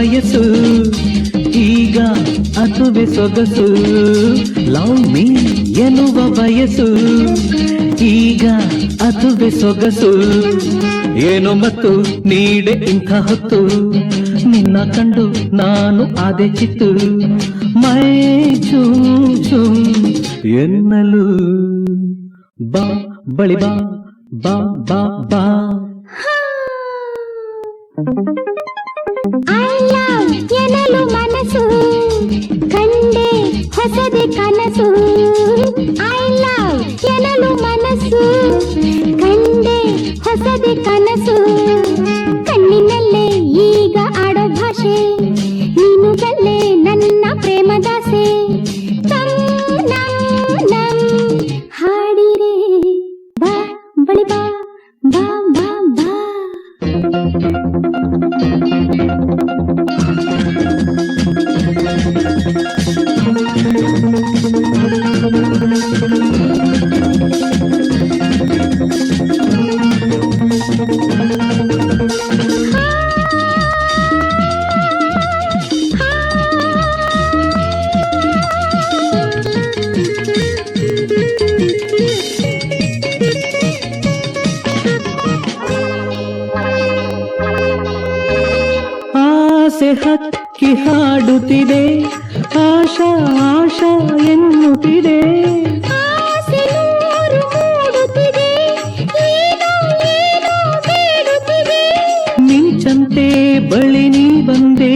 ವಯಸ್ಸು ಈಗ ಅದುವೆ ಸೊಗಸು. ಲವ್ ಮೀ ಎನ್ನುವ ವಯಸ್ಸು ಈಗ ಅದುವೆ ಸೊಗಸು. ಏನು ಮತ್ತು ನೀಡೆ ಇಂಥ ಹೊತ್ತು ನಿನ್ನ ಕಂಡು ನಾನು ಆದೆ ಚಿತ್ತು. ಮೈ ಝುಮ್ ಝುಮ್ ಎನ್ನಲು ಬಾ ಬಳಿ ಬಾ ಬಾ ಬಾ ಬಾ. I love ಎನ್ನಲು ಮನಸ್ಸು ಕಂಡೆ ಹೊಸದೆ ಕನಸು. I love ಎನ್ನಲು ಮನಸ್ಸು ಕಂಡೆ ಹೊಸದೆ ಕನಸು. ಕಣ್ಣಿನಲ್ಲೇ ಈಗ ಆಡೋ ಭಾಷೆ ನೀನು ಬಲ್ಲೆ ನನ್ನ ಪ್ರೇಮದಾಸೆ. ತಂ ನಂ ನಂ ಹಾಡಿರೆ ಬಾ ಬಳಿ ಬಾ ಬಾ ಬಾ ಬಾ. ಆಸೆ ಹಕ್ಕಿ ಹಾಡುತ್ತಿದೆ ಆಶಾ ಆಶಾ ಎನ್ನುತ್ತಿದೆ. ಆಸೆ ನೂರು ಮೂಡುತ್ತಿದೆ ಏನೋ ಏನೋ ಬೇಡುತ್ತಿದೆ. ಮಿಂಚಂತೆ ಬಳಿ ನೀ ಬಂದೆ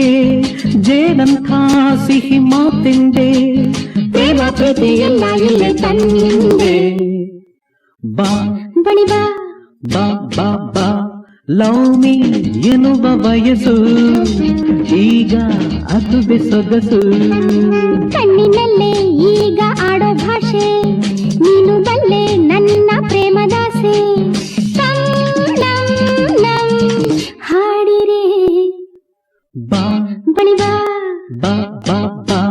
ಜೇನಂಥ ಸಿಹಿ ಮಾತೆಂದೆ. ಪ್ರೇಮ ಪ್ರೀತಿ ಎಲ್ಲ ಇಲ್ಲೇ ತಂದೆ. ಬಾ ಬಳಿ ಬಾ ಬಾ ಬಾ ಬಾ. ಲವ್ ಮೀ ಎನ್ನುವ ವಯಸ್ಸು ಈಗ ಅದುವೆ ಸೊಗಸು. ಕಣ್ಣಿನಲ್ಲೇ ಈಗ ಆಡೋ ಭಾಷೆ ನೀನು ಬಲ್ಲೆ ನನ್ನ ಪ್ರೇಮದಾಸೆ. ತಂ ನಂ ನಂ ಹಾಡಿರೆ ಬಾ ಬಳಿ ಬಾ ಬಾ ಬಾ ಬಾ.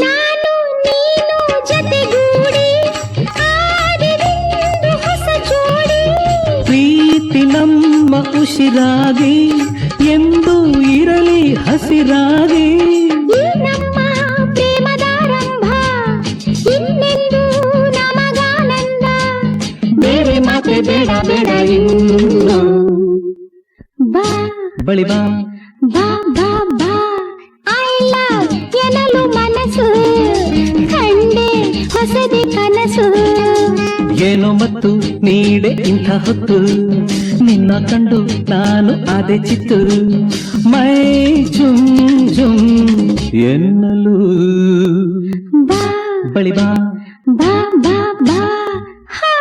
ನಾನು ನೀನು ಜತೆಗೂಡಿ ಆಡಿದೆಂದು ಹೊಸ ಜೋಡಿ. ಪ್ರೀತಿ ನಮ್ಮ ಉಸಿರಾಗಿ ಎಂದು ಇರಲಿ ಹಸಿರಾಗಿ. ಈ ನಮ್ಮ ಪ್ರೇಮದಾರಂಭ ಇನ್ನೆಂದು ನಮಗಾನಂದ. ಬೇರೆ ಮಾತೆ ಬೇಡ ಬೇಡ ಇನ್ನು. ಬಾ ಬಳಿ ಬಾ ಬಾ ಬಾ ಬಾ. I love ಎನ್ನಲು ಮನಸ್ಸು ಕಂಡೆ ಹೊಸದೆ ಕನಸು. ಏನು ಮತ್ತು ನೀಡೆ ಇಂಥ ಹೊತ್ತು ನಿನ್ನ ಕಂಡು ನಾನು ಆದೆ ಚಿತ್ತು. ಮೈ ಝುಮ್ ಝುಮ್ ಎನ್ನಲು ಬಾ ಬಳಿ ಬಾ ಬಾ ಬಾ ಬಾ. ಹಾ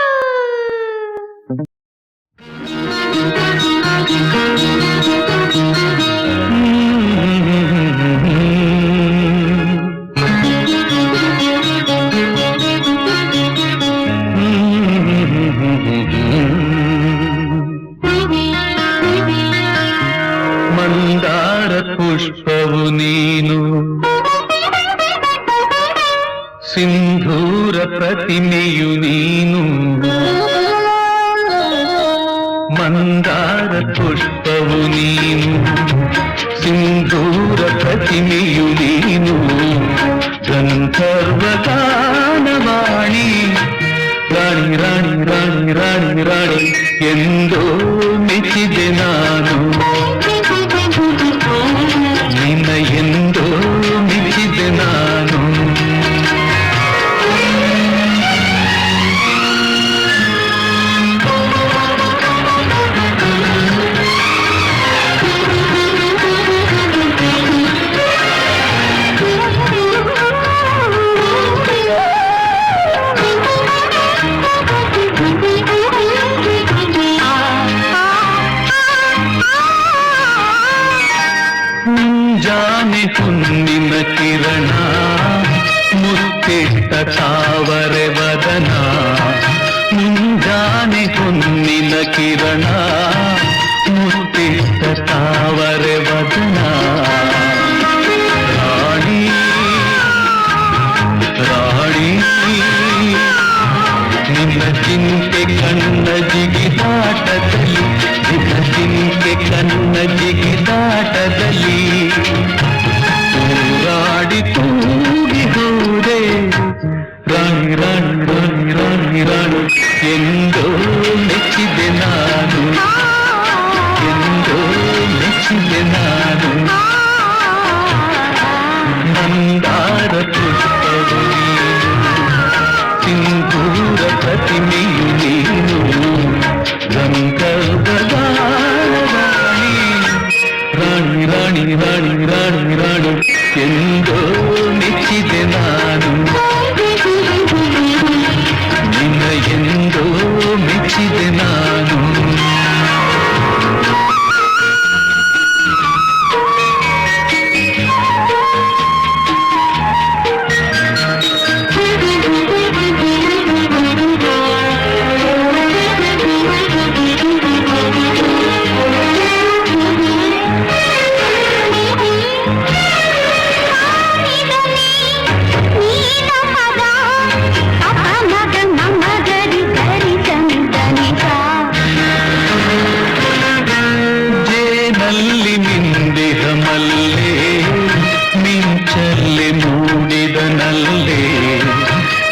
ಮಂದಾರ ಪುಷ್ಪವು ನೀನು ಸಿಂಧೂರ ಪ್ರತಿಮೆಯು ನೀನು. ಮಂದಾರ ಪುಷ್ಪವು ನೀನು ಸಿಂಧೂರ ಪ್ರತಿಮೆಯು ನೀನು. ಗಂಧರ್ವ ಗಾನವಾಣಿ ರಾಣಿ ರಾಣಿ ರಾಣಿ ರಾಣಿ ರಾಣಿ ಎಂದೋ ಮೆಚ್ಚಿದೆ ನಾನು. ನಿನ್ನ ಎಂದೋ ಮೆಚ್ಚಿದೆ ನಾನು. ಹೊನ್ನಿನ ಕಿರಣ ಮುತ್ತಿಟ್ಟ ತಾವರೆ ವದನ ರಾಣಿ ರಾಣಿ ನಿನ್ನ ಚಿಂತೆ ಕಣ್ಣ ಜಿಗಿದಾಟದಲ್ಲಿ ನಿನ್ನ ಚಿಂತೆ ಕಣ್ಣ ಜಿಗಿದಾಟದಲ್ಲಿ ತೂರಾಡಿ ತೂಗಿ ಹೋದೆ ರಾಣಿ ರಾಣಿ ರಾಣಿ ರಾಣಿ ರಾಣಿ ಎಂದೋ ಮೆಚ್ಚಿದೆ ನಾನು ಎಂದೋ ಮೆಚ್ಚಿದೆ ನಾನು ಮಂದಾರ ಪುಷ್ಪವು ಸಿಂಧೂರ ಪ್ರತಿಮೆಯು ನೀನು ಗಂಧರ್ವಗಾನವಾಣಿ ರಾಣಿ ರಾಣಿ ರಾಣಿ ರಾಣಿ ರಾಣಿ ಎಂದೋ ಮೆಚ್ಚಿದೆ ನಾನು ನಿನ್ನ ಎಂದೋ ಮೆಚ್ಚಿದೆ ನಾನು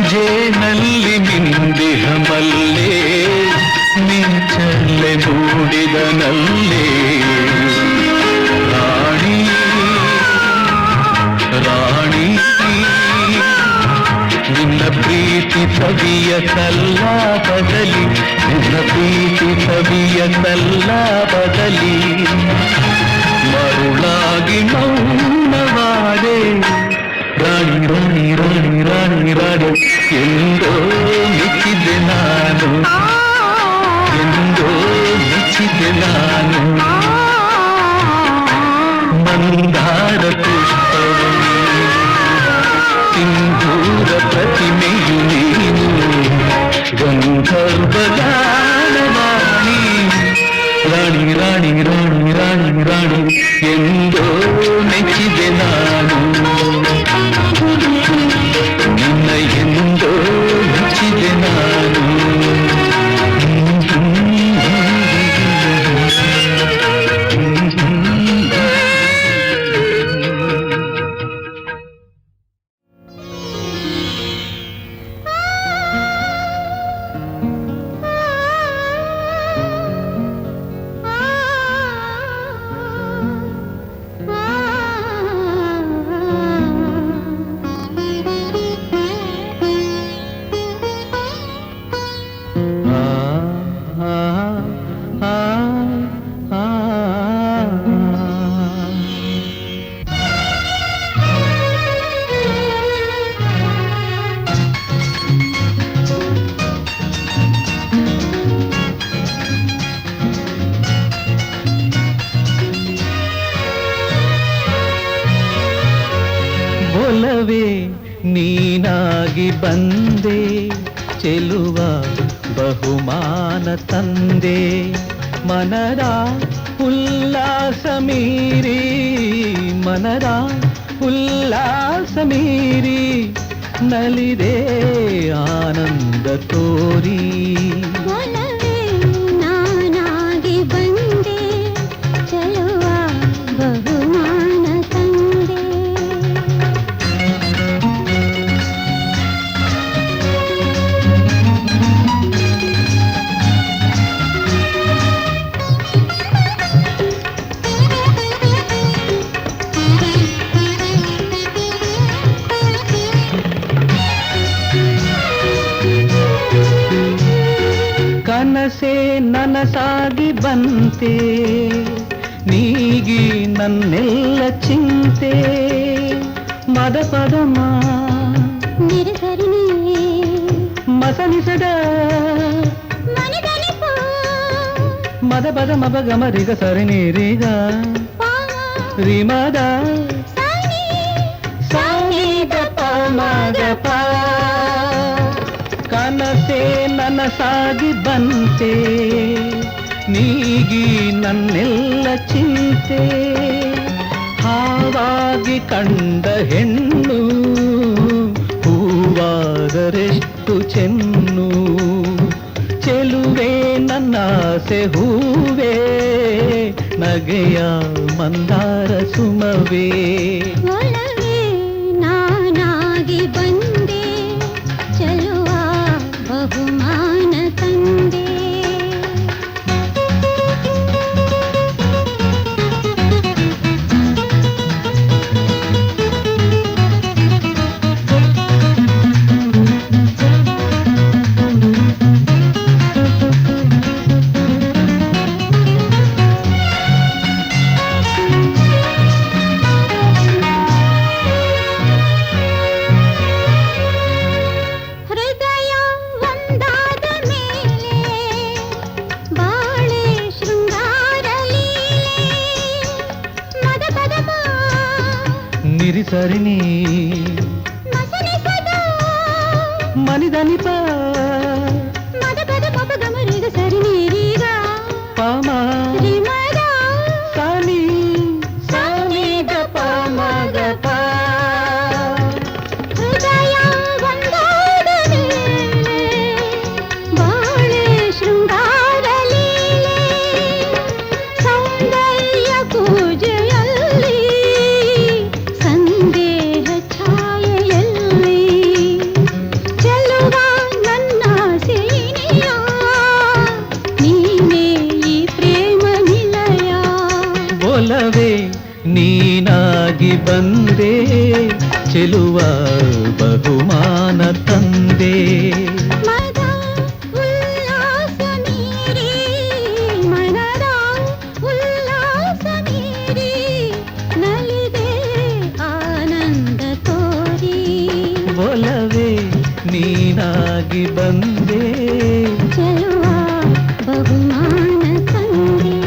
ಜೇನಲ್ಲಿ ಮಿಂದಿಹ ಮಲ್ಲೆ ಮಿಂಚಲ್ಲೆ ಮೂಡಿದನಲ್ಲೇ ರಾಣಿ ರಾಣಿ ನಿನ್ನ ಪ್ರೀತಿ ಸವಿಯ ಸಲ್ಲಾಪದಲ್ಲಿ ನಿನ್ನ ಪ್ರೀತಿ ಸವಿಯ ಸಲ್ಲಾಪದಲ್ಲಿ ಮರುಳಾಗಿ ಮೌನವಾದೆ ರಾಣಿ ರಾಣಿ ರಾಣಿ ರಾಣಿ ರಾಣಿ ಎಂದೋ ಮೆಚ್ಚಿದೆ ನಾನು ಎಂದೋ ಮೆಚ್ಚಿದೆ ನಾನು ಮಂದಾರ ಪುಷ್ಪವು ಸಿಂಧೂರ ಪ್ರತಿಮೆಯು ನೀನು ಗಂಧರ್ವಗಾನವಾಣಿ ರಾಣಿ ರಾಣಿ ರಾಣಿ ರಾಣಿ ರಾಣಿ ಎಂದೋ ಮೆಚ್ಚಿದೆ ನಾನು ನಿನ್ನ ಎಂದೋ ಮೆಚ್ಚಿದೆ ನಾನು ಒಲವೇ ನೀನಾಗಿ ಬಂದೆ ಚೆಲುವ ಬಹುಮಾನ ತಂದೆ ಮನದ ಉಲ್ಲಾಸ ಮೀರಿ ಮನದ ಉಲ್ಲಾಸ ಮೀರಿ ನಲಿದೆ ಆನಂದ ತೋರಿ ಒಲವೇ ನಾನಾಗಿ ಬಂದೆ ಚೆಲುವ ಬಹುಮಾನ ತಂದೆ ಕನಸೆ ನನಸಾಗಿ ಬಂತೆ ನೀಗಿ ನನ್ನೆಲ್ಲ ಚಿಂತೆ ಮದ ಪದಮ ನಿರಸರಿಣಿ ಮಸನಿಸದ ಮನದನಿಪ ಮದ ಪದ ಮಬ ಗಮರಿಗ ಸರಿ ನೀರಿಗ ರಿಮದ ಸಾನಿದ ಪಮಗ ಪ ಕನಸೇ ನನಸಾಗಿ ಬಂತೆ ನೀಗಿ ನನ್ನೆಲ್ಲ ಚಿಂತೆ ಹಾವಾಗಿ ಕಂಡ ಹೆಣ್ಣು ಹೂವಾದರೆಷ್ಟು ಚೆನ್ನು ಚೆಲುವೆ ನನ್ನಾಸೆ ಹೂವೇ ನಗೆಯ ಮಂದಾರ ಸುಮವೇ ಒಲವೇ ನಾನಾಗಿ ಬಂದೆ ಚೆಲುವ ಬಹುಮಾನ ತಂದೆ ನಿರಿಸರಿಣಿ ಮನಿದನಿಪ ಪಾಮ ಸಾನಿ ಸಾನಿ ಗ ಪಾಮಗ ಪಾ ಹೃದಯ ಒಂದಾದ ಮೇಲೆ ಬಾಳೆ ಶೃಂಗಾರ ಲೀಲೆ ಸೌಂದರ್ಯ ಪೂಜೆಯಲ್ಲಿ ಸಂದೇಹ ಛಾಯೆಯಲ್ಲಿ ಚೆಲುವ ನನ್ನ ಸೇನೆಯ ನೀನೇ ಈ ಪ್ರೇಮ ನಿಲಯ ಒಲವೇ ನೀನಾಗಿ ಬಂದೆ ಚೆಲುವ ಬಹುಮಾನ ತಂದೆ ಮದ ಉಲ್ಲಾಸ ಮೀರಿ ಮನದ ಉಲ್ಲಾಸ ಮೀರಿ ನಲಿದೆ ಆನಂದ ತೋರಿ ಒಲವೇ ನೀನಾಗಿ ಬಂದೆ ಚೆಲುವ ಬಹುಮಾನ ತಂದೆ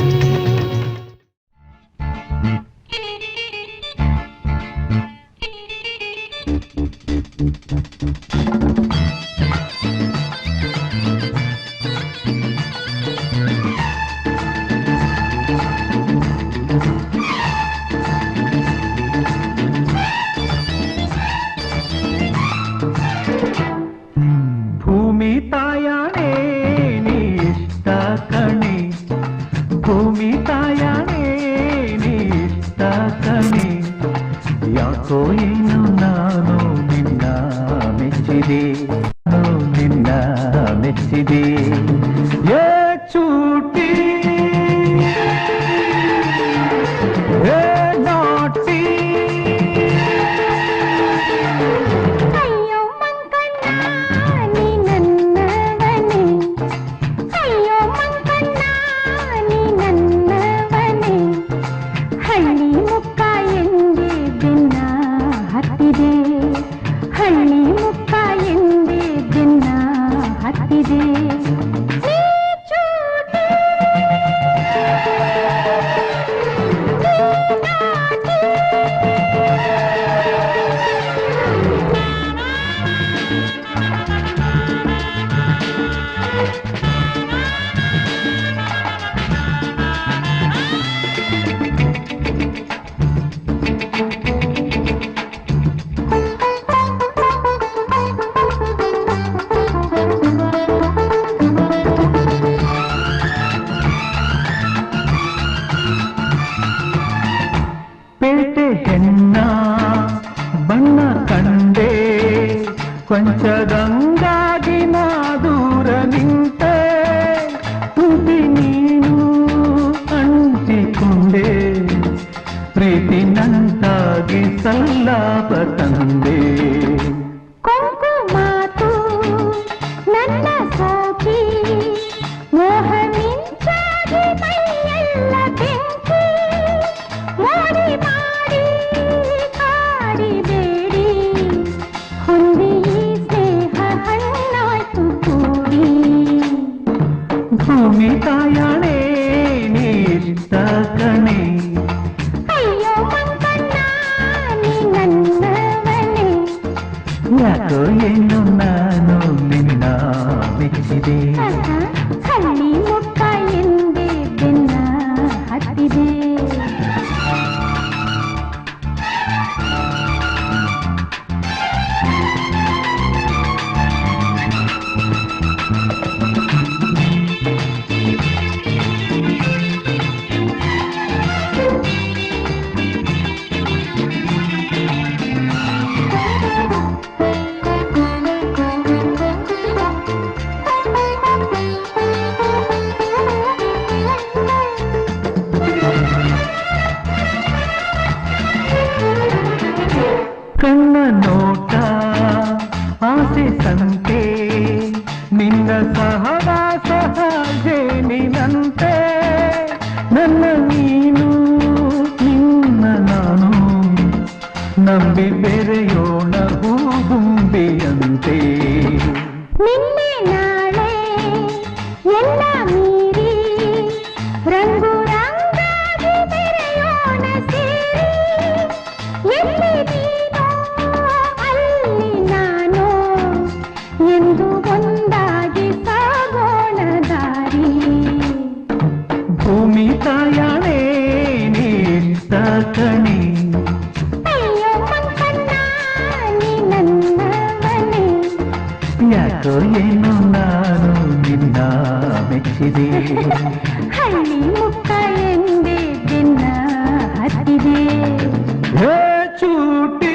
ಭೂಮಿ ತಾಯಾಣೆ ನೀಷ್ಟ ಕಣೆ ಭೂಮಿ ತಾಯಾಣೆ ನೀಷ್ಟ ಕಣೆ ಯಾಕೋ ಏನು ನಾನು ನಿನ್ನ ಮೆಚ್ಚಿದೆ ನಿನ್ನ ಮೆಚ್ಚಿದೆ ಏ ಚೂಟಿ ಏ ನಾಟಿ ಅಯ್ಯೋ ಮಂಕಣ್ಣ ನೀ ನನ್ನವನೇ ಅಯ್ಯೋ ಮಂಕಣ್ಣ ನೀ ನನ್ನವನೇ ಹಳ್ಳಿ ಮುಕ್ಕ ಎಂದೇ ಬೆನ್ನ ಹತ್ತಿದೆ ಹಳ್ಳಿ ಮುಕ್ಕ ಎಂದೇ ಬೆನ್ನ ಹತ್ತಿದೆ ನೀ ಚೂಟಿ ಪೇಟೆ ಹೆಣ್ಣ ಬಣ್ಣ ಕಂಡೆ ಕೊಂಚದಂಗಾಗಿ ನಾ ದೂರ ನಿಂತೆ ತುದಿ ನೀನು ಅಂಟಿಕೊಂಡೆ ಪ್ರೀತಿ ನಂತಾಗಿ ಸಲ್ಲಾಪ ತಂದೆ ಕೊಂಕು ಮಾತು ನನ್ನ ಸೋಕಿ ಮೋಹ ಮಿಂಚಾಗಿ ಮೈಯೆಲ್ಲ ಬೆಂಕಿ ಮೋಡಿ ಮಾಡಿ ಕಾಡಿಬೇಡಿ ಹೊಂದಿ ಸ್ನೇಹ ಹಣ್ಣಾಯ್ತು ಕೂಡಿ ಭೂಮಿ ತಾಯಾಣೆ ನೀಷ್ಟ ಕಣೆ ಅಯ್ಯೋ ಮಂಕಣ್ಣ ನೀ ನನ್ನವನೇ ಯಾಕೋ ಏನು ನಾನು ನಿನ್ನ ಮೆಚ್ಚಿದೆ. ಹಳ್ಳಿ ಮುಕ್ಕ ಎಂದೇ ಬೆನ್ನ ಹತ್ತಿದೆ. ಕಣ್ಣ ನೋಟ ಆಸೆ ಸಂತೆ ನಿನ್ನ ಸಹವಾಸ ಜೇನಿನಂತೆ ನನ್ನ ನೀನು ನಿನ್ನ ನಾನು ನಂಬಿ ಬೆರೆಯೋಣ ಹೂಗುಂಬಿಯಂತೆ. ನಿನ್ನೆ ನಾಳೆ ಎಲ್ಲ ಮೀರಿ ರಂಗು ರಂಗಾಗಿ ಬೆರೆಯೋಣ ಸೇರಿ. ಎಲ್ಲಿ ನೀನು ಅಲ್ಲಿ ನಾನು ಎಂದು ಒಂದಾಗಿ ಸಾಗೋಣ ದಾರಿ. ಭೂಮಿ ತಾಯಾಣೆ ನೀಷ್ಟ ಕಣೆ. ಅಯ್ಯೋ ಮಂಕಣ್ಣ ನೀ ನನ್ನವನೇ. ಯಾಕೋ ಏನು ನಾನು ನಿನ್ನ ಮೆಚ್ಚಿದೆ. ಹಳ್ಳಿ ಮುಕ್ಕ ಎಂದೇ ಬೆನ್ನ ಹತ್ತಿದೆ. ಹೇ ಚೂಟಿ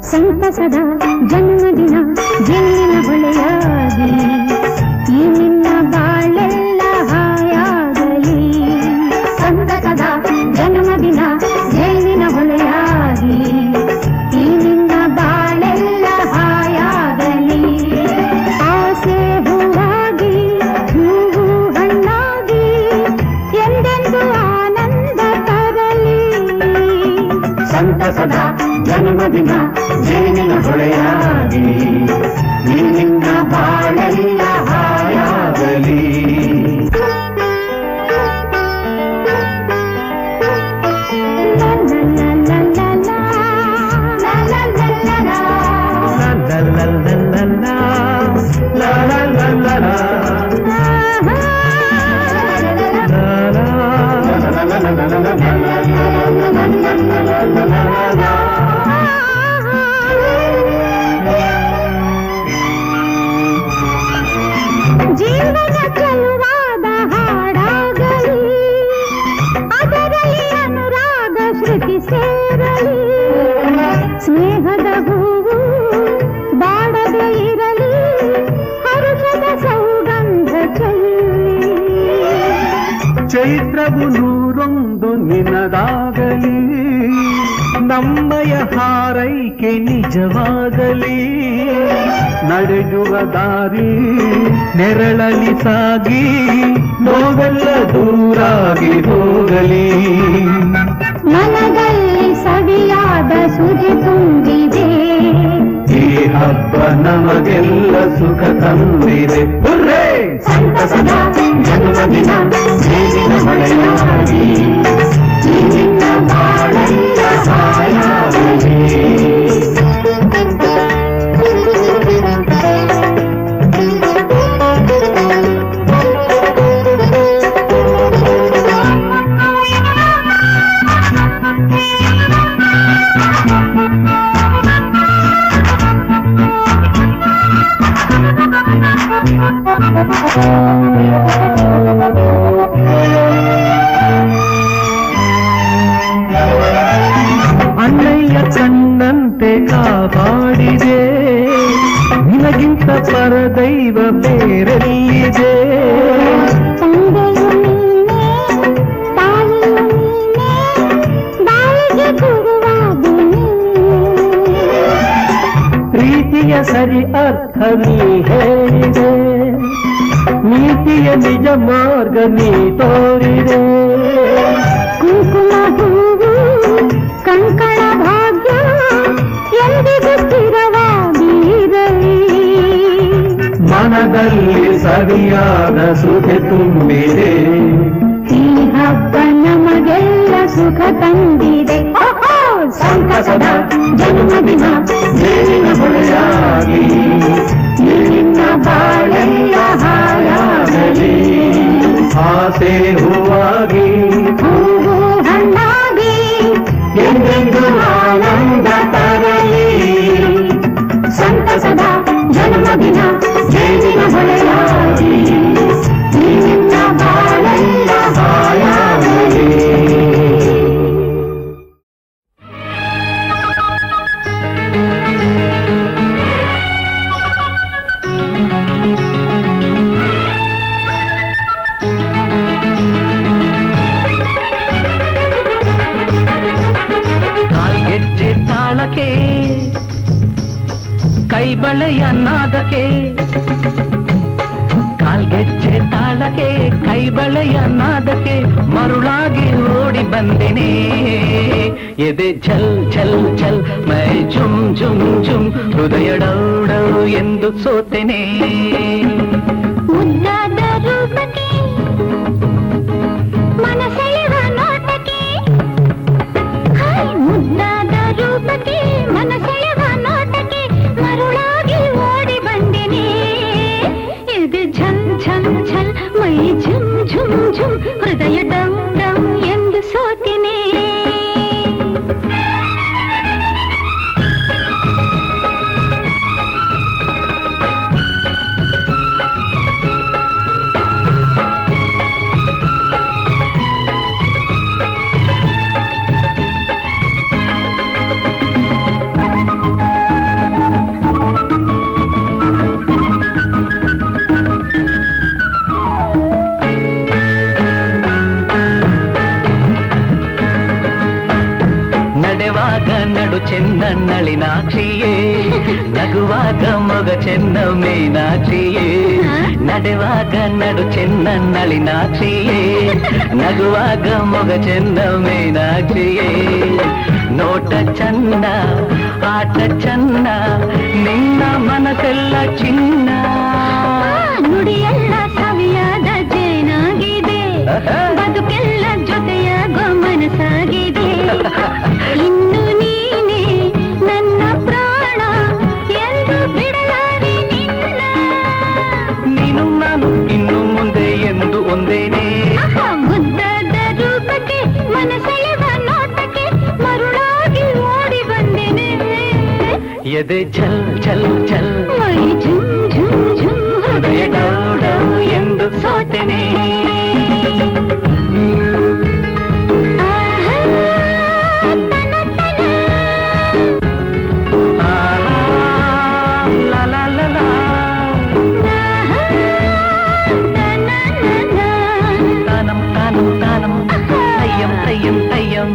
ಸಂತಸದ ಜನ್ಮದಿನ ಜೇನಿನ ಹೊಳೆಯಾಗಿ ಈ ನಿನ್ನ ಬಾಳೆಲ್ಲ ಹಾಯಾಗಲಿ. ಸಂತಸದ ಜನ್ಮದಿನ ಜೇನಿನ ಹೊಳೆಯಾಗಿ ಈ ನಿನ್ನ ಬಾಳೆಲ್ಲ ಹಾಯಾಗಲಿ. ಆಸೆ ಹೂವಾಗಿ ಹೂವು ಹಣ್ಣಾಗಿ ಎಂದೆಂದು ಆನಂದ ತರಲಿ. ಸಂತಸದ ಜನ್ಮದಿನ ಜೇನಿನ ಹೊಳೆಯಾಗಿ ನಿನ್ನ ಬಾಳೆಲ್ಲ ಹಾಯಾಗಲಿ. ಜೀವನ ಚೆಲುವಾದ ಹಾಡಾಗಲಿ, ಅದರಲ್ಲಿ ಅನುರಾಗ ಶ್ರುತಿ ಸೇರಲಿ. ಸ್ನೇಹದ ಹೂವು ಬಾಡದೆ ಇರಲಿ, ಹರುಷದ ಸೌಗಂಧ ಚೆಲ್ಲಿ. ಚೈತ್ರವು ನೂರೊಂದು ನಿನದಾಗಲಿ, ನಮ್ಮಯ ಹಾರೈಕೆ ನಿಜವಾಗಲಿ. ನಡೆಯುವ ದಾರಿ ನೆರಳಲಿ ಸಾಗಿ ನೋವೆಲ್ಲ ದೂರಾಗಿ ಹೋಗಲಿ. ಮನದಲ್ಲಿ ಸವಿಯಾದ ಸುದಿ ತುಂಬಿದೆ, ಈ ಹಬ್ಬ ನಮಗೆಲ್ಲ ಸುಖ ತಂದಿದೆ. ಸಂತಸದ ಜನ್ಮದಿನ ಜೇನಿನ ಹೊಳೆಯಾಗಿ ಈ ನಿನ್ನ ಬಾಳೆಲ್ಲ ಹಾಯಾಗಲಿ. ಅಣ್ಣಯ್ಯ ಕಣ್ಣಂತೆ ಕಾಪಾಡಿದೆ, ನಿನಗಿಂತ ಪರದೈವ ಬೇರೆಲ್ಲಿದೆ. ತಂದೆಯು ನೀನೇ, ತಾಯಿಯು ನೀನೇ, ಬಾಯಿಗೆ ಗುರುವಾಗು ನೀನೇ. ಪ್ರೀತಿಯ ಸರಿ ಅರ್ಥ ನೀ ಹೇಳಿದೆ, ನೀತಿಯ ನಿಜ ಮಾರ್ಗ ನೀ ತೋರಿದೆ. ಕುಂಕುಮ ಹೂವು ಸವಿಯಾದ ಸುಖೆ ತುಂಬಿದೆ. ಈ ಹಬ್ಬ ನಮಗೆಲ್ಲ ಸುಖ ತಂದಿದೆ. ಸಂತಸದ ಜನ್ಮದಿನ ಜೇನಿನ ಹೊಳೆಯಾಗಿ ನಿನ್ನ ಬಾಳೆಲ್ಲ ಹಾಯಾಗಲಿ. ಆಸೆ ಹೂವಾಗಿ ಹೂವು ಹಣ್ಣಾಗಿ ಎಂದೆಂದು ಆನಂದ ತರಲಿ. ಸಂತಸದ ಜನ್ಮದಿನ ಜೇನಿನ ಹೊಳೆಯಾಗಿ ನಿನ್ನ ಬಾಳೆಲ್ಲ ಹಾಯಾಗಲಿ. ಕಾಲ್ಗೆಜ್ಜೆ ತಾಳಕ್ಕೆ ಕೈ ಬಳೆಯ ನಾದಕ್ಕೆ, ಕಾಲ್ಗೆಜ್ಜೆ ತಾಳಕ್ಕೆ ಕೈ ಬಳೆಯ ನಾದಕ್ಕೆ ಮರುಳಾಗಿ ಓಡಿ ಬಂದೆನೆ. ಎದೆ ಛಲ್ ಛಲ್ ಛಲ್ ಮೈ ಝುಮ್ ಝುಮ್ ಝುಮ್ ಹೃದಯ ಡೌ ಡೌ ಎಂದು ಸೋತೆನೆ. ಮುದ್ದಾದ ರೂಪಕ್ಕೆ ಮನಸೆಳೆವ ನೋಟಕ್ಕೆ, ಮುದ್ದಾದ ರೂಪಕ್ಕೆ ಮನಸೆಳೆವ ನೋಟಕ್ಕೆ ಮರುಳಾಗಿ ಓಡಿ ಬಂದಿನಿ. ಎದೆ ಝಲ್ ಝಲ್ ಝಲ್ ಮೈ ಝುಮ್ ಝುಮ್ ಝುಮ್ ಹೃದಯ ಡಂ ಡಂ ಎಂದು ಸೋತಿನಿ. ನಡೆವಾಗ ನಡು ಚೆನ್ನ ನಳಿನಾಕ್ಷಿಯೇ, ನಗುವಾಗ ಮೊಗ ಚೆನ್ನ ಮೀನಾಕ್ಷಿಯೇ. ನಡೆವಾಗ ನಡು ಚೆನ್ನ ನಳಿನಾಕ್ಷಿಯೇ, ನಗುವಾಗ ಮೊಗ ಚೆನ್ನ ಮೀನಾಕ್ಷಿಯೇ. ನೋಟ ಚಂದ ಆಟ ಚಂದ ನಿನ್ನ ಮನಸ್ಸೆಲ್ಲ ಚಿನ್ನ. ನುಡಿಯೆಲ್ಲ ಸವಿಯಾದ ಜೇನಾಗಿದೆ, ಬದುಕೆಲ್ಲ ಜೊತೆಯ ಮನಸ್ಸಾಗಿದೆ. ಇನ್ನು ನೀನೇ ನನ್ನ ಪ್ರಾಣ ಎಂದು ಬಿಡಲಾರೆ ನಿನ್ನ. ನೀನು ನಾನು ಇನ್ನು ಮುಂದೆ ಎಂದು ಒಂದೇನೆ. ಮುದ್ದಾದ ರೂಪಕ್ಕೆ ಮನಸೆಳೆವ ನೋಟಕ್ಕೆ ಮರುಳಾಗಿ ಓಡಿ ಬಂದೆನೆ. ಎದೆ ಛಲ್ ಛಲ್ ಛಲ್ ಮೈ ಝುಮ್ ಝುಮ್ ಝುಮ್ ಹೃದಯ ಡೌ ಡೌ ಎಂದು ಸೋತೆನೆ. ತಾನಂ ತಾನಂ ತಾನಂ ತಯ್ಯಂ ತಯ್ಯಂ ತಯ್ಯಂ.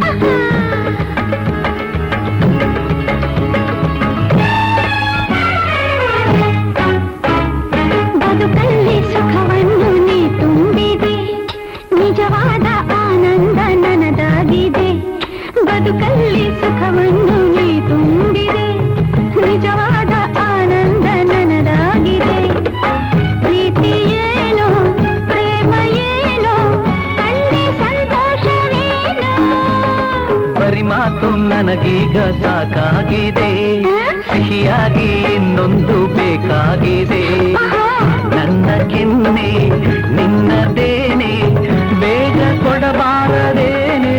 ಬದುಕಲ್ಲಿ ಸುಖವನ್ನು ನೀ ತುಂಬಿದೆ, ನಿಜವಾದ ಆನಂದ ನನದಾಗಿದೆ. ಬದುಕಲ್ಲಿ ಸುಖವನ್ನು ನೀ ತುಂಬಿದೆ, ನಿಜವಾದ ಆನಂದ ನನದಾಗಿದೆ. ಪ್ರೀತಿ ಏನೋ ಪ್ರೇಮ ಏನೋ ಕಣ್ಣಿ ಸಂತೋಷವೇನೋ. ಬರಿ ಮಾತು ನನಗೀಗ ಸಾಕಾಗಿದೆ, ಸಿಹಿಯಾಗಿ ಇನ್ನೊಂದು ಬೇಕಾಗಿದೆ. ನನ್ನ ಕೆನ್ನೆ ನಿನ್ನದೇನೆ, ಬೇಗ ಕೊಡಬಾರದೇನೆ.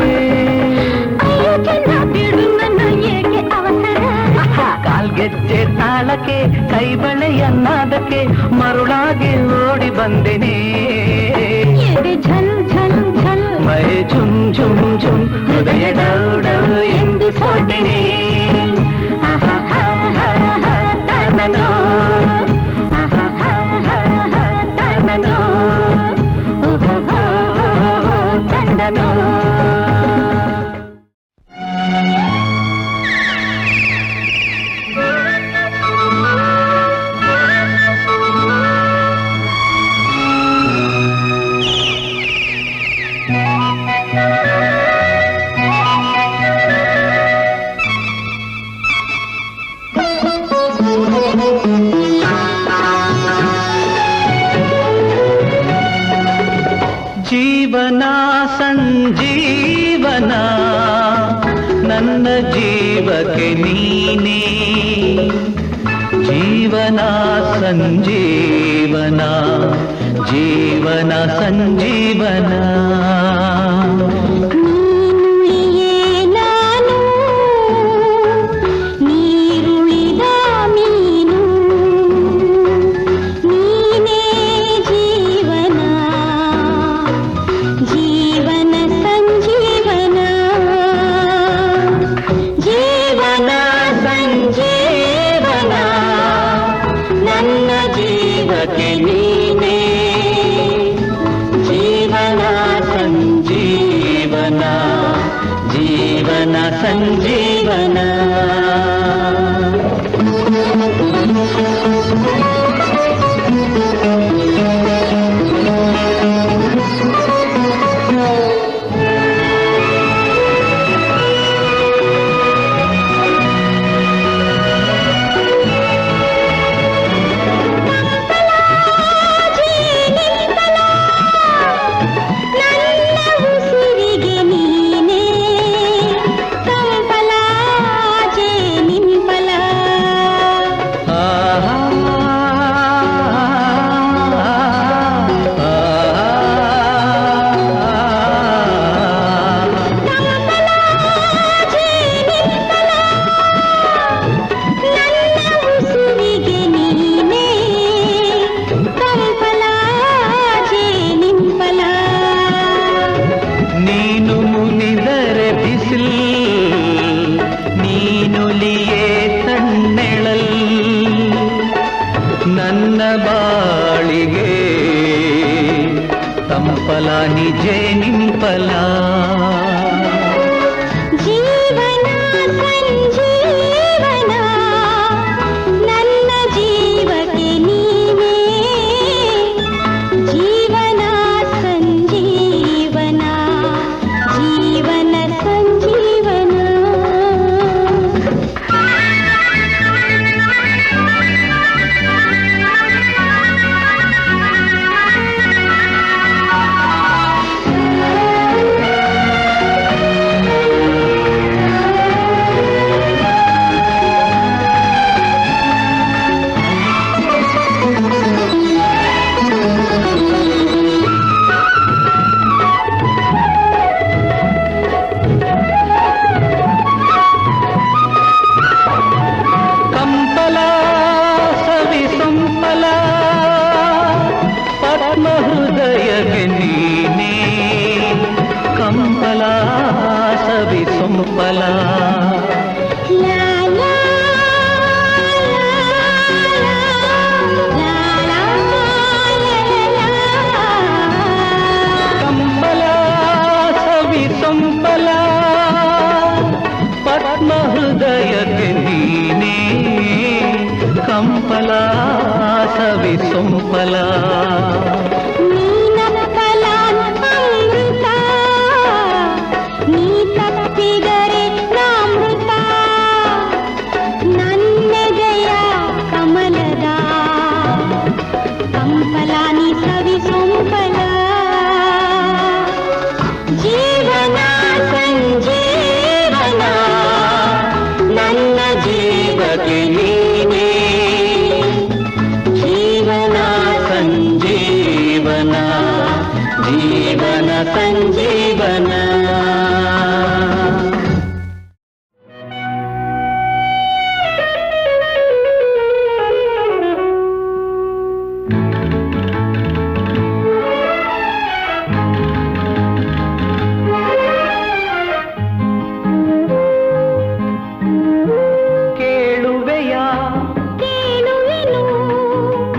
ಅಯ್ಯೋ ಚೆನ್ನ ಬಿಡು ನನ್ನ ಏಕೆ ಅವಸರ. ಕಾಲ್ಗೆಜ್ಜೆ ತಾಳಕ್ಕೆ ಕೈ ಬಳೆಯ ನಾದಕ್ಕೆ ಮರುಳಾಗಿ ಓಡಿ ಬಂದೆನೆ. ಎದೆ ಝಲ್ ಝಲ್ ಝಲ್ ಮೈ ಝುಮ್ ಝುಮ್ ಝುಮ್ ಹೃದಯ ಡೌ ಡೌ ಎಂದು ಸೋತೆನೆ. ತನನೋ ತನನೋ ತನನೋ. ನನ್ನ ಜೀವಕ್ಕೆ ನೀನೇ ಜೀವನ ಸಂಜೀವನ ಜೀವನ ಸಂಜೀವನ ಜೀವನ ಸಂಜೀವನ ನನ್ನ ಬಾಳಿಗೆ ತಂಪಲ ನಿಜೆ ನಿಂಪಲ ಜೀವನ ಸಂಜೀವನ ನನ್ನ ಜೀವಕ್ಕೆ ನೀನೇ ಜೀವನ ಸಂಜೀವನ ಜೀವನ ಸಂಜೀವನ ಸವಿ ಸೊಂಪಲ ಕಂಬಲ ಸವಿ ಸೊಂಪಲ ಪದ್ಮ ಹೃದಯಕ್ಕೆ ನೀನೇ ಕಂಪಲ ಸವಿ ಸೊಂಪಲ ಜೀವನ ಸಂಜೀವನ ಕೇಳುವೆಯ ಕೇಳುವೆನು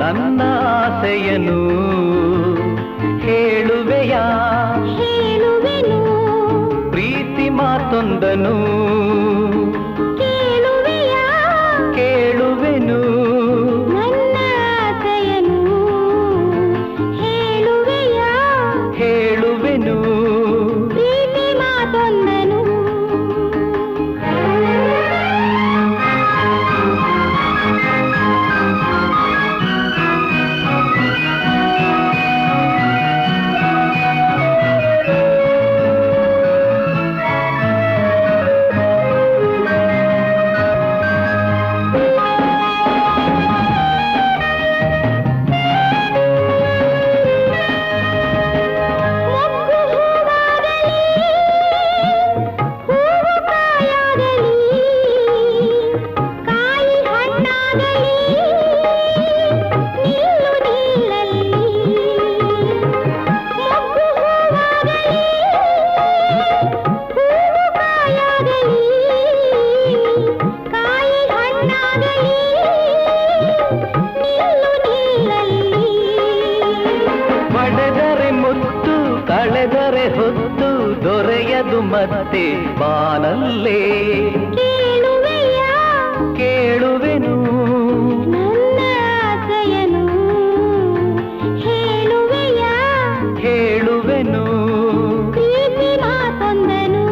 ನನ್ನ ಆಸೆಯನು ಹೇಳುವೆಯ ಹೇಳುವೆನು ಪ್ರೀತಿ ಮಾತೊಂದನು ಕೇಳುವೆಯ ಕೇಳುವೆನು ನನ್ನ ಆಸೆಯನು ಹೇಳುವೆಯ ಹೇಳುವೆನು ಪ್ರೀತಿ ಮಾತೊಂದನು ಹೂವಾಗಲಿ ಕಾಯಿ ಹಣ್ಣಾಗಲಿ ನಿಲ್ಲು ನಿಲ್ಲಲ್ಲಿ ಪಡೆದರೆ ಮುತ್ತು ಕಳೆದರೆ ಹೊತ್ತು ದೊರೆಯದು ಮತ್ತೆ ಬಾನಲ್ಲೇ ಕೇಳುವೆಯ ಕೇಳುವೆನು ನನ್ನ ಆಸೆಯನು ಹೇಳುವೆಯ ಹೇಳುವೆನು ಪ್ರೀತಿ ಮಾತೊಂದನು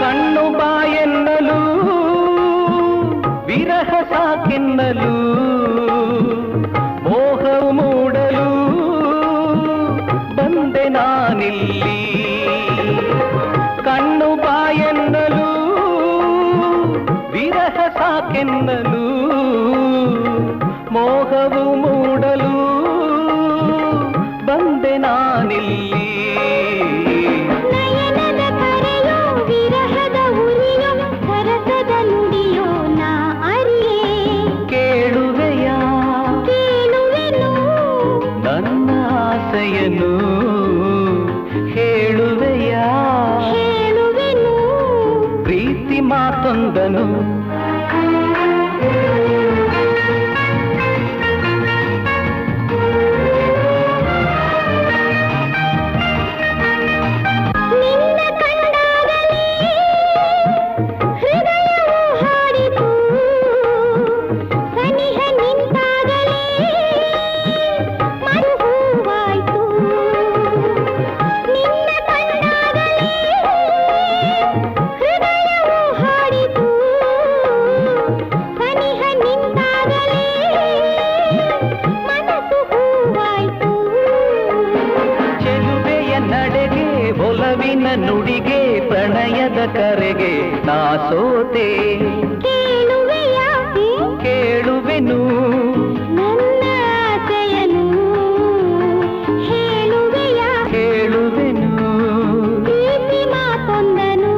ಕಣ್ಣು ಬಾಯೆನ್ನಲು ವಿರಹ ಸಾಕೆನ್ನಲು ಮೋಹವು ಮೂಡಲು ಬಂದೆ ನಾನಿಲ್ಲಿ ಕಣ್ಣು ಬಾಯೆನ್ನಲು ವಿರಹ ಸಾಕೆನ್ನಲು ಮೋಹವು ಮೂಡಲು ಬಂದೆ ನಾನಿಲ್ಲಿ ನಯನದ ಕರೆಯೋ ವಿರಹದ ಉರಿಯೋ ಸರಸದ ನುಡಿಯೋ ನಾ ಅರಿಯೇ ಕೇಳುವೆಯ ಕೇಳುವೆನು ನನ್ನ ಆಸೆಯನ್ನು ಹೇಳುವೆಯ ಹೇಳುವೆನು ಪ್ರೀತಿ ಮಾತೊಂದನು ನಿನ್ನ ಕಂಡಾಗಲೇ ಹೃದಯವು ಹಾಡಿತು ಸನಿಹ ನಿಂತಾಗಲೇ ಮರುಹೂವಾಯ್ತು ನಿನ್ನ ಕಂಡಾಗಲೇ ಹೃದಯವು ಹಾಡಿತು ಸನಿಹ ನಿಂತಾಗಲೇ ಮನಸ್ಸು ಹೂವಾಯ್ತು ಚೆಲುವೆಯ ನಡೆಗೆ ಒಲವಿನ ನುಡಿಗೆ ಪ್ರಣಯದ ಕರೆಗೆ ನಾ ಸೋತೆ ಕೇಳುವೆಯ ಕೇಳುವೆನು ನನ್ನ ಆಸೆಯನು ಹೇಳುವೆಯ ಹೇಳುವೆನು ಪ್ರೀತಿ ಮಾತೊಂದನು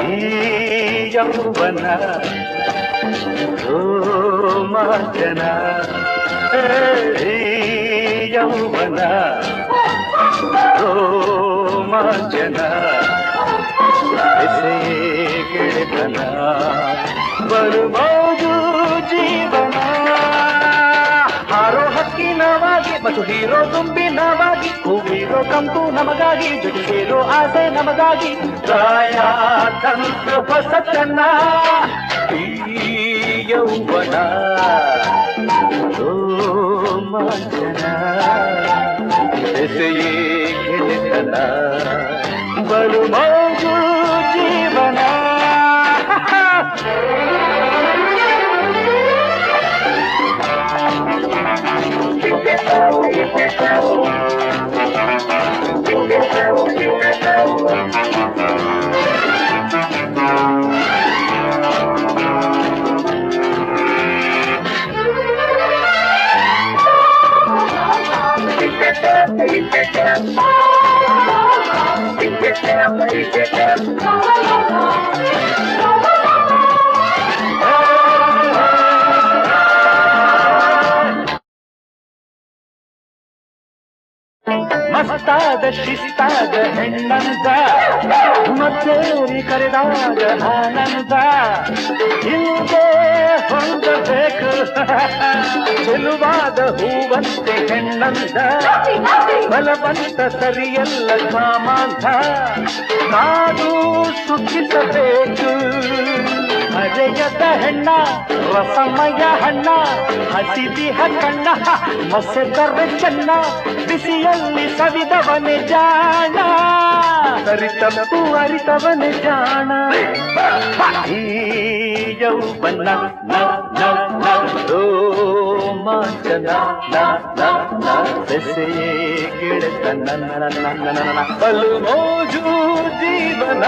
ಈ ಯೌವನ ರೋಮಾಂಚನ ಈ ಯೌವನ ರೋಮಾಂಚನ ಎಸೆಯೇ ಗೆಳೆತನ ಬರುವುದು ಜೀವನ ಹಾರೋ ಹಕ್ಕಿನವಾಗಿ ಮತ್ತು ಹೀರೋ ತುಂಬಿನವಾಗಿ ಹೂವಿರೋ ಕಂಪು ನಮಗಾಗಿ ಜೊತೆಗಿರೋ ಆಸೆ ನಮಗಾಗಿ ಪ್ರಾಯ ತಂತ್ರ ಹೊಸತನ ಈ ಯೌವನ ರೋಮಾಂಚನ ಎಸೆಯೇ ಗೆಳೆತನ ಬರುವುದು ಜೀವನ ಮಸ್ತಾದ ಶಿಸ್ತಾದ ಹೆಣ್ಣಂತ ಮತ್ತೇರಿ ಕರೆದಾಗ ಆನಂದ ಹಿಂದೆ ಹೊಂದಬೇಕು ಚೆಲುವಾದ ಹೂವಂತೆ ಹೆಣ್ಣಂತ ಬಲವಂತ ಸರಿಯಲ್ಲ ಕಾಮಾಂತ ಕಾದು ಸುಖಿಸಬೇಕು ಹರೆಯದ ಹೆಣ್ಣ ರಸಮಯ ಹಣ್ಣ ಹಸಿದಿಹ ಕಣ್ಣ ಮೊಸೆದರೆ ಚೆನ್ನ ಬಿಸಿಯಲ್ಲಿ ಸವಿದವನೆ ಜಾಣ ಸರಿ ತಪ್ಪು ಅರಿತವನೇ ಜಾಣ ಈ ಯೌವನ ರೋಮಾಂಚನ ಬೆಸೆಯೇ ಗೆಳೆತನ ಬಲು ಮೋಜು ಜೀವನ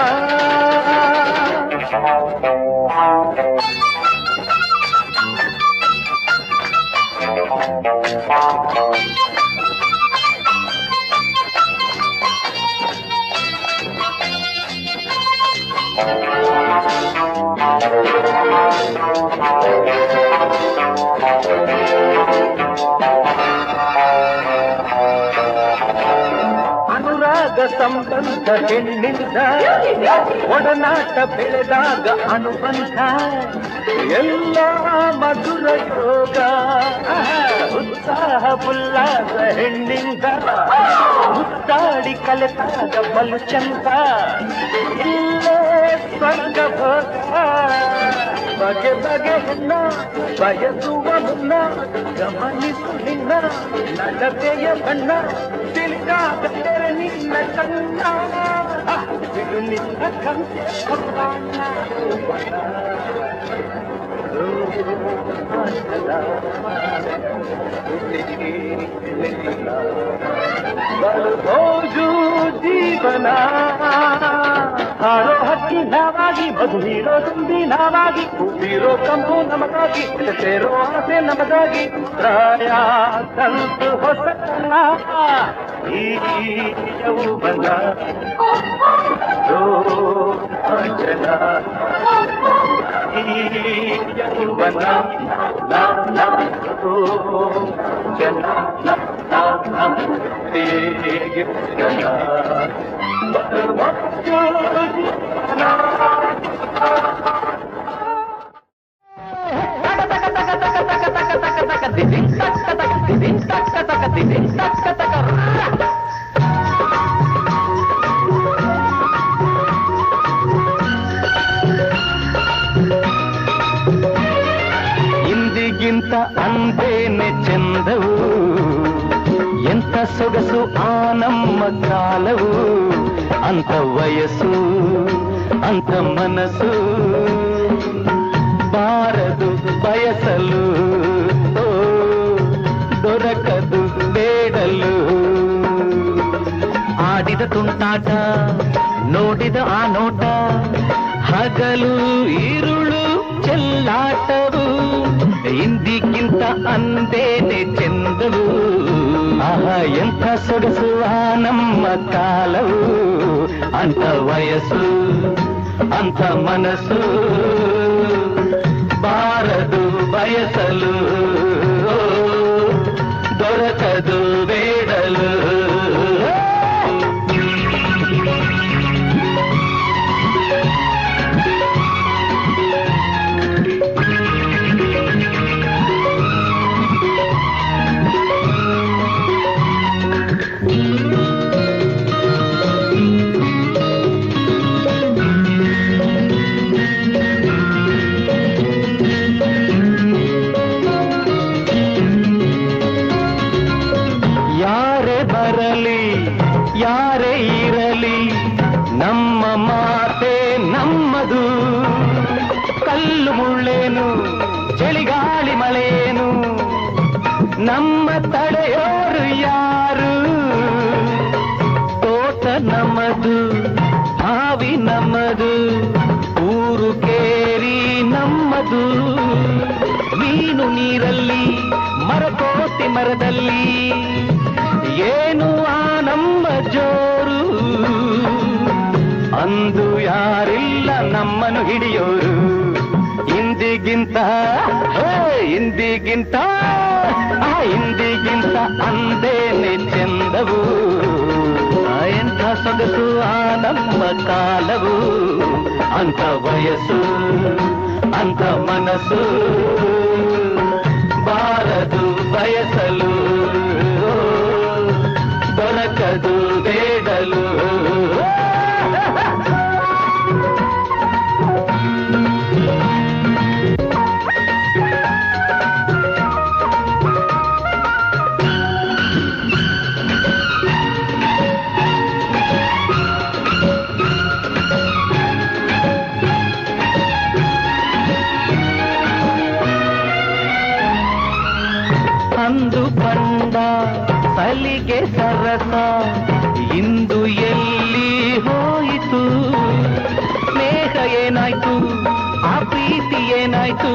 ಅನುರಾಗ ಸಂಬಂಧ ಹೆಣ್ಣಿಂದ ಒಡನಾಟ ಬೆಳೆದಾಗ ಅನುಬಂಧ ಎಲ್ಲ ಮಧುರ ಯೋಗ ಉತ್ಸಾಹ ಉಲ್ಲಾಸ ಹೆಣ್ಣಿಂದ ಮುತ್ತಾಡಿ ಕಲೆತಾಗ ಬಲು ಚಂದ ಇಲ್ಲೇ ಸ್ವರ್ಗ ಭೋಗ ಬಗೆ ಬಗೆ ಹೆಣ್ಣ ಬಯಸುವ ಮುನ್ನ ಗಮನಿಸು ನಿನ್ನ ನಡತೆಯ ಬಣ್ಣ ತಿಳಿದಾದರೆ ನಿನ್ನ ಕಣ್ಣ ಬಿಡು ನಿನ್ನ ಕಂತೆ ಬಲು ಮೋಜು ಜೀವನ ಹಾಡೋ ಹಕ್ಕಿ ನಾವಾಗಿ ಮಧು ನೀಡೋ ತುಂಬಿ ನಾವಾಗಿ ಕೂಡಿರೋ ಕಂಪು ನಮಗಾಗಿ ಸೇರೋ ಆಸೆ ನಮಗಾಗಿ ಪ್ರಾಯ ತಂತು ಹೊಸತನ ಈ ಯೌವನ ರೋಮಾಂಚನ ಈ ಯೌವನ ಇಂದಿಗಿಂತ ಅಂದೇನೆ ಚಂದವು ಎಂತ ಸೊಗಸು ಆ ನಮ್ಮ ಕಾಲವು ಅಂತ ವಯಸ್ಸು ಅಂತ ಮನಸ್ಸು ಬಾರದು ಬಯಸಲು ದೊರಕದು ಬೇಡಲು ಆಡಿದ ತುಂಟಾಟ ನೋಡಿದ ಆ ನೋಟ ಹಗಲು ಈರುಳು ಚೆಲ್ಲಾಟವು ಇಂದಿಗಿಂತ ಅಂದೇನೆ ಚೆಂದವು ಆಹಾ ಎಂಥ ಸೊಗಸು ಆ ನಮ್ಮ ಕಾಲವು ಅಂತ ವಯಸ್ಸು ಅಂತ ಮನಸ್ಸು ಬಾರದು ಬಯಸಲು ದೊರಕದು ಬೇಡಲು ಯಾರೇ ಇರಲಿ ನಮ್ಮ ಮಾತೆ ನಮ್ಮದು ಕಲ್ಲು ಮುಳ್ಳೇನು ಚಳಿಗಾಳಿ ಮಳೇನು ನಮ್ಮ ತಡೆಯೋರು ಯಾರು ತೋಟ ನಮ್ಮದು ಹಾವಿ ನಮ್ಮದು ಊರು ಕೇರಿ ನಮ್ಮದು ಮೀನು ನೀರಲ್ಲಿ ಮರಕೋತಿ ಮರದಲ್ಲಿ ಏನು ಆ ನಮ್ಮ ಜೋರು ಅಂದು ಯಾರಿಲ್ಲ ನಮ್ಮನ್ನು ಹಿಡಿಯೋರು ಇಂದಿಗಿಂತ ಇಂದಿಗಿಂತ ಅಂದೇನೆ ಚೆಂದವು ಎಂಥ ಸೊಗಸು ಆ ನಮ್ಮ ಕಾಲವು ಅಂತ ವಯಸ್ಸು ಅಂತ ಮನಸ್ಸು ಬಾರದು ಬಯಸಲು ದೊರಕದು ಬೇಡಲು ಇಂದು ಎಲ್ಲಿ ಹೋಯಿತು ಸ್ನೇಹ ಏನಾಯ್ತು ಆ ಪ್ರೀತಿ ಏನಾಯ್ತು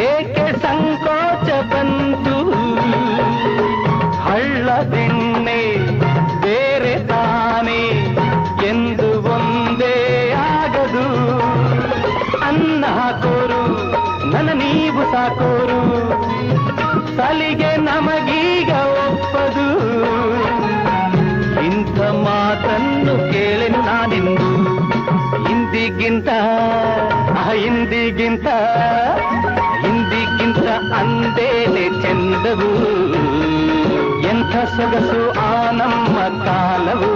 ಏಕೆ ಸಂಕೋಚ ಬಂತು ಹಳ್ಳದೆಣ್ಣೆ ಬೇರೆ ತಾನೆ ಎಂದು ಒಂದೇ ಆಗದು ಅನ್ನ ಹಾಕೋರು ನನ್ನ ನೀವು ಸಾಕೋರು ಸಲಿಗೆ ನಮಗೀಗ ಒಪ್ಪದು ಇಂಥ ಮಾತನ್ನು ಕೇಳೆನು ನಾನೆಂದು ಹಿಂದಿಗಿಂತ ಹಿಂದಿಗಿಂತ ಅಂದೇಲೆ ಚೆಂದವು ಎಂಥ ಸೊಗಸು ಆ ನಮ್ಮ ಕಾಲವು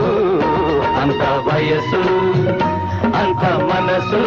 ಅಂತ ವಯಸ್ಸು ಅಂತ ಮನಸ್ಸು